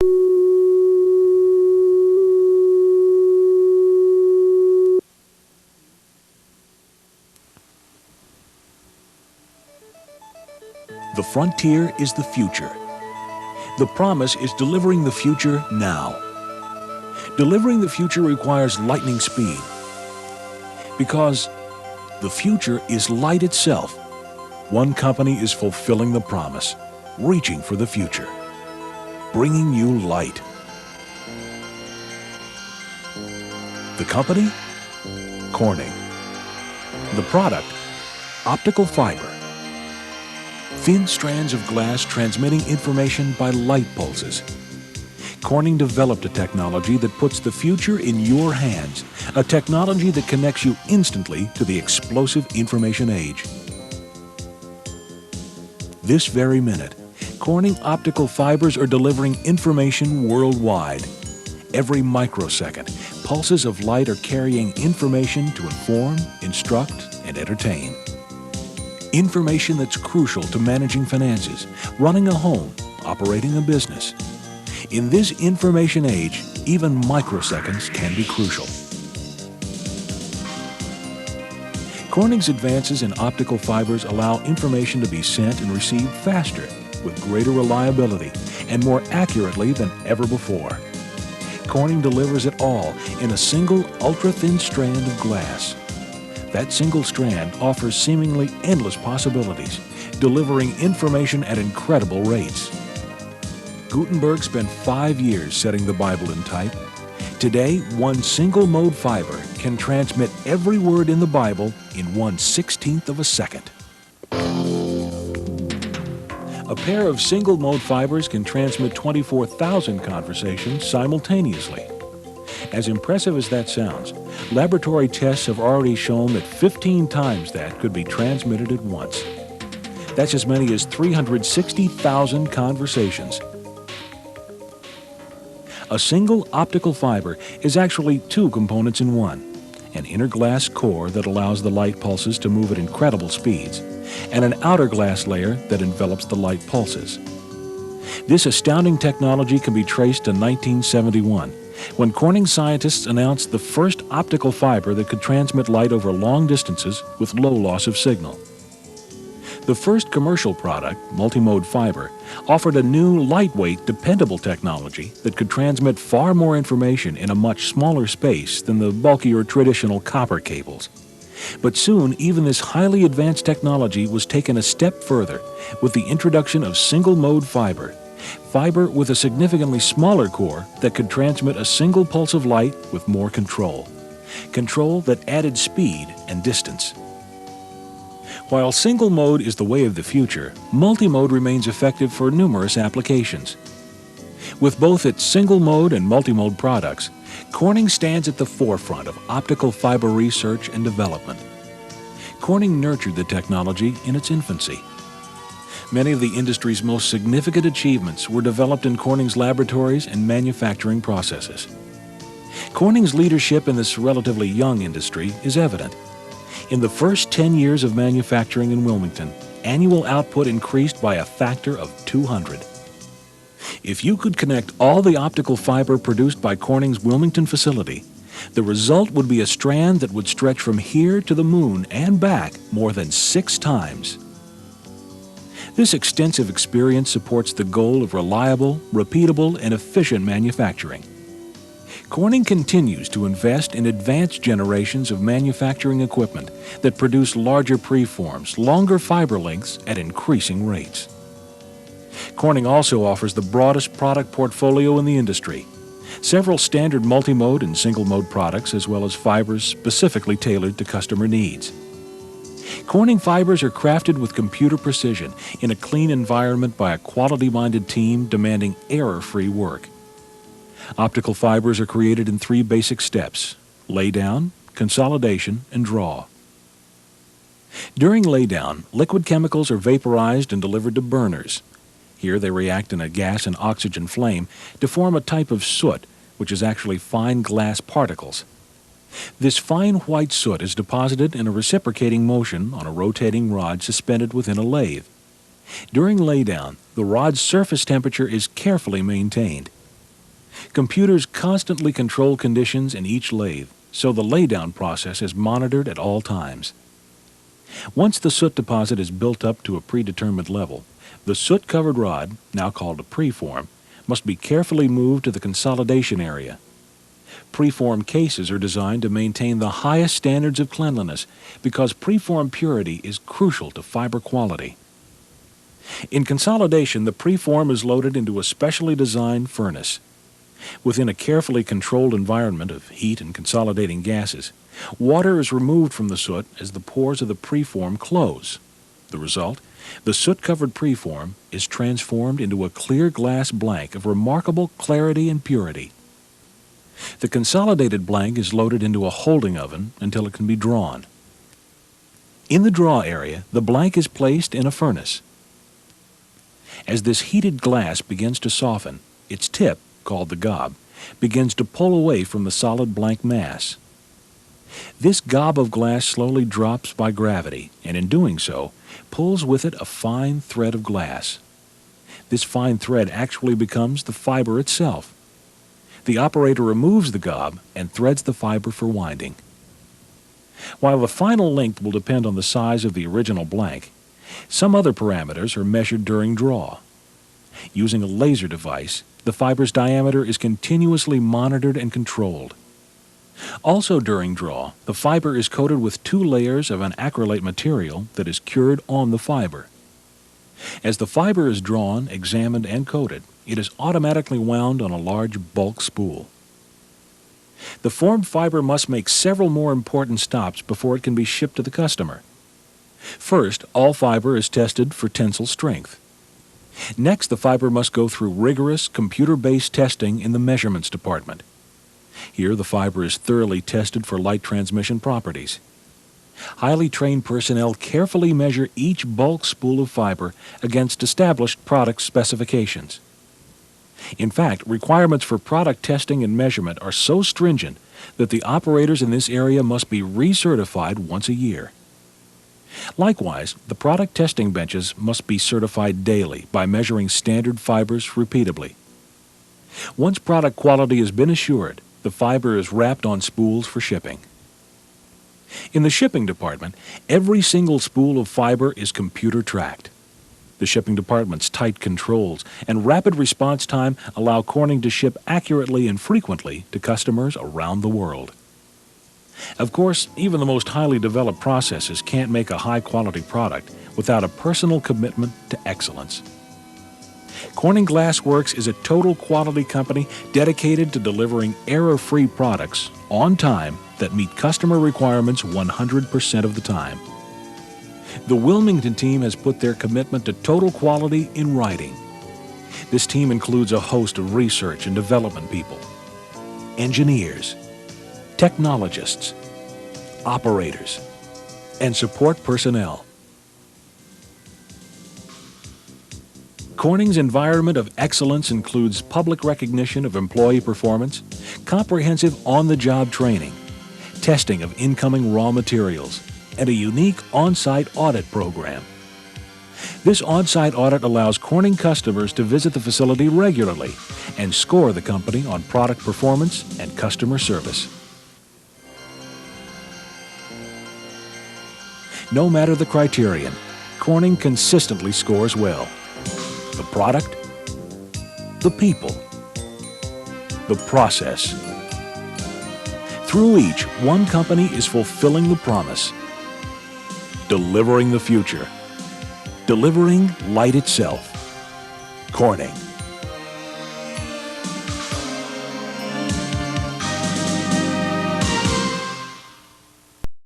The frontier is the future. The promise is delivering the future now. Delivering the future requires lightning speed, because the future is light itself. One company is fulfilling the promise, reaching for the future, bringing you light. The company? Corning. The product? Optical fiber. Thin strands of glass transmitting information by light pulses. Corning developed a technology that puts the future in your hands, a technology that connects you instantly to the explosive information age. This very minute, Corning optical fibers are delivering information worldwide. Every microsecond, pulses of light are carrying information to inform, instruct, and entertain. Information that's crucial to managing finances, running a home, operating a business. In this information age, even microseconds can be crucial. Corning's advances in optical fibers allow information to be sent and received faster, with greater reliability, and more accurately than ever before. Corning delivers it all in a single ultra-thin strand of glass. That single strand offers seemingly endless possibilities, delivering information at incredible rates. Gutenberg spent 5 years setting the Bible in type. Today, one single-mode fiber can transmit every word in the Bible in 1/16 of a second. A pair of single-mode fibers can transmit 24,000 conversations simultaneously. As impressive as that sounds, laboratory tests have already shown that 15 times that could be transmitted at once. That's as many as 360,000 conversations. A single optical fiber is actually two components in one: an inner glass core that allows the light pulses to move at incredible speeds, and an outer glass layer that envelops the light pulses. This astounding technology can be traced to 1971, when Corning scientists announced the first optical fiber that could transmit light over long distances with low loss of signal. The first commercial product, multimode fiber, offered a new, lightweight, dependable technology that could transmit far more information in a much smaller space than the bulkier traditional copper cables. But soon, even this highly advanced technology was taken a step further with the introduction of single-mode fiber, fiber with a significantly smaller core that could transmit a single pulse of light with more control that added speed and distance. While single mode is the way of the future, multimode remains effective for numerous applications. With both its single mode and multimode products, Corning stands at the forefront of optical fiber research and development. Corning nurtured the technology in its infancy. Many of the industry's most significant achievements were developed in Corning's laboratories and manufacturing processes. Corning's leadership in this relatively young industry is evident. In the first 10 years of manufacturing in Wilmington, annual output increased by a factor of 200. If you could connect all the optical fiber produced by Corning's Wilmington facility, the result would be a strand that would stretch from here to the moon and back more than 6 times. This extensive experience supports the goal of reliable, repeatable, and efficient manufacturing. Corning continues to invest in advanced generations of manufacturing equipment that produce larger preforms, longer fiber lengths at increasing rates. Corning also offers the broadest product portfolio in the industry. Several standard multimode and single-mode products, as well as fibers specifically tailored to customer needs. Corning fibers are crafted with computer precision in a clean environment by a quality-minded team demanding error-free work. Optical fibers are created in 3 basic steps: laydown, consolidation, and draw. During laydown, liquid chemicals are vaporized and delivered to burners. Here they react in a gas and oxygen flame to form a type of soot, which is actually fine glass particles. This fine white soot is deposited in a reciprocating motion on a rotating rod suspended within a lathe. During laydown, the rod's surface temperature is carefully maintained. Computers constantly control conditions in each lathe, so the laydown process is monitored at all times. Once the soot deposit is built up to a predetermined level, the soot-covered rod, now called a preform, must be carefully moved to the consolidation area. Preform cases are designed to maintain the highest standards of cleanliness because preform purity is crucial to fiber quality. In consolidation, the preform is loaded into a specially designed furnace. Within a carefully controlled environment of heat and consolidating gases, water is removed from the soot as the pores of the preform close. The result? The soot-covered preform is transformed into a clear glass blank of remarkable clarity and purity. The consolidated blank is loaded into a holding oven until it can be drawn. In the draw area, the blank is placed in a furnace. As this heated glass begins to soften, its tip, called the gob, begins to pull away from the solid blank mass. This gob of glass slowly drops by gravity, and in doing so, pulls with it a fine thread of glass. This fine thread actually becomes the fiber itself. The operator removes the gob and threads the fiber for winding. While the final length will depend on the size of the original blank, some other parameters are measured during draw. Using a laser device, the fiber's diameter is continuously monitored and controlled. Also during draw, the fiber is coated with 2 layers of an acrylate material that is cured on the fiber. As the fiber is drawn, examined, and coated, it is automatically wound on a large bulk spool. The formed fiber must make several more important stops before it can be shipped to the customer. First, all fiber is tested for tensile strength. Next, the fiber must go through rigorous computer-based testing in the measurements department. Here, the fiber is thoroughly tested for light transmission properties. Highly trained personnel carefully measure each bulk spool of fiber against established product specifications. In fact, requirements for product testing and measurement are so stringent that the operators in this area must be recertified once a year. Likewise, the product testing benches must be certified daily by measuring standard fibers repeatedly. Once product quality has been assured, the fiber is wrapped on spools for shipping. In the shipping department, every single spool of fiber is computer tracked. The shipping department's tight controls and rapid response time allow Corning to ship accurately and frequently to customers around the world. Of course, even the most highly developed processes can't make a high-quality product without a personal commitment to excellence. Corning Glass Works is a total quality company dedicated to delivering error-free products on time that meet customer requirements 100% of the time. The Wilmington team has put their commitment to total quality in writing. This team includes a host of research and development people, engineers, technologists, operators, and support personnel. Corning's environment of excellence includes public recognition of employee performance, comprehensive on-the-job training, testing of incoming raw materials, and a unique on-site audit program. This on-site audit allows Corning customers to visit the facility regularly and score the company on product performance and customer service. No matter the criterion, Corning consistently scores well. The product, the people, the process. Through each, one company is fulfilling the promise, delivering the future, delivering light itself. Corning.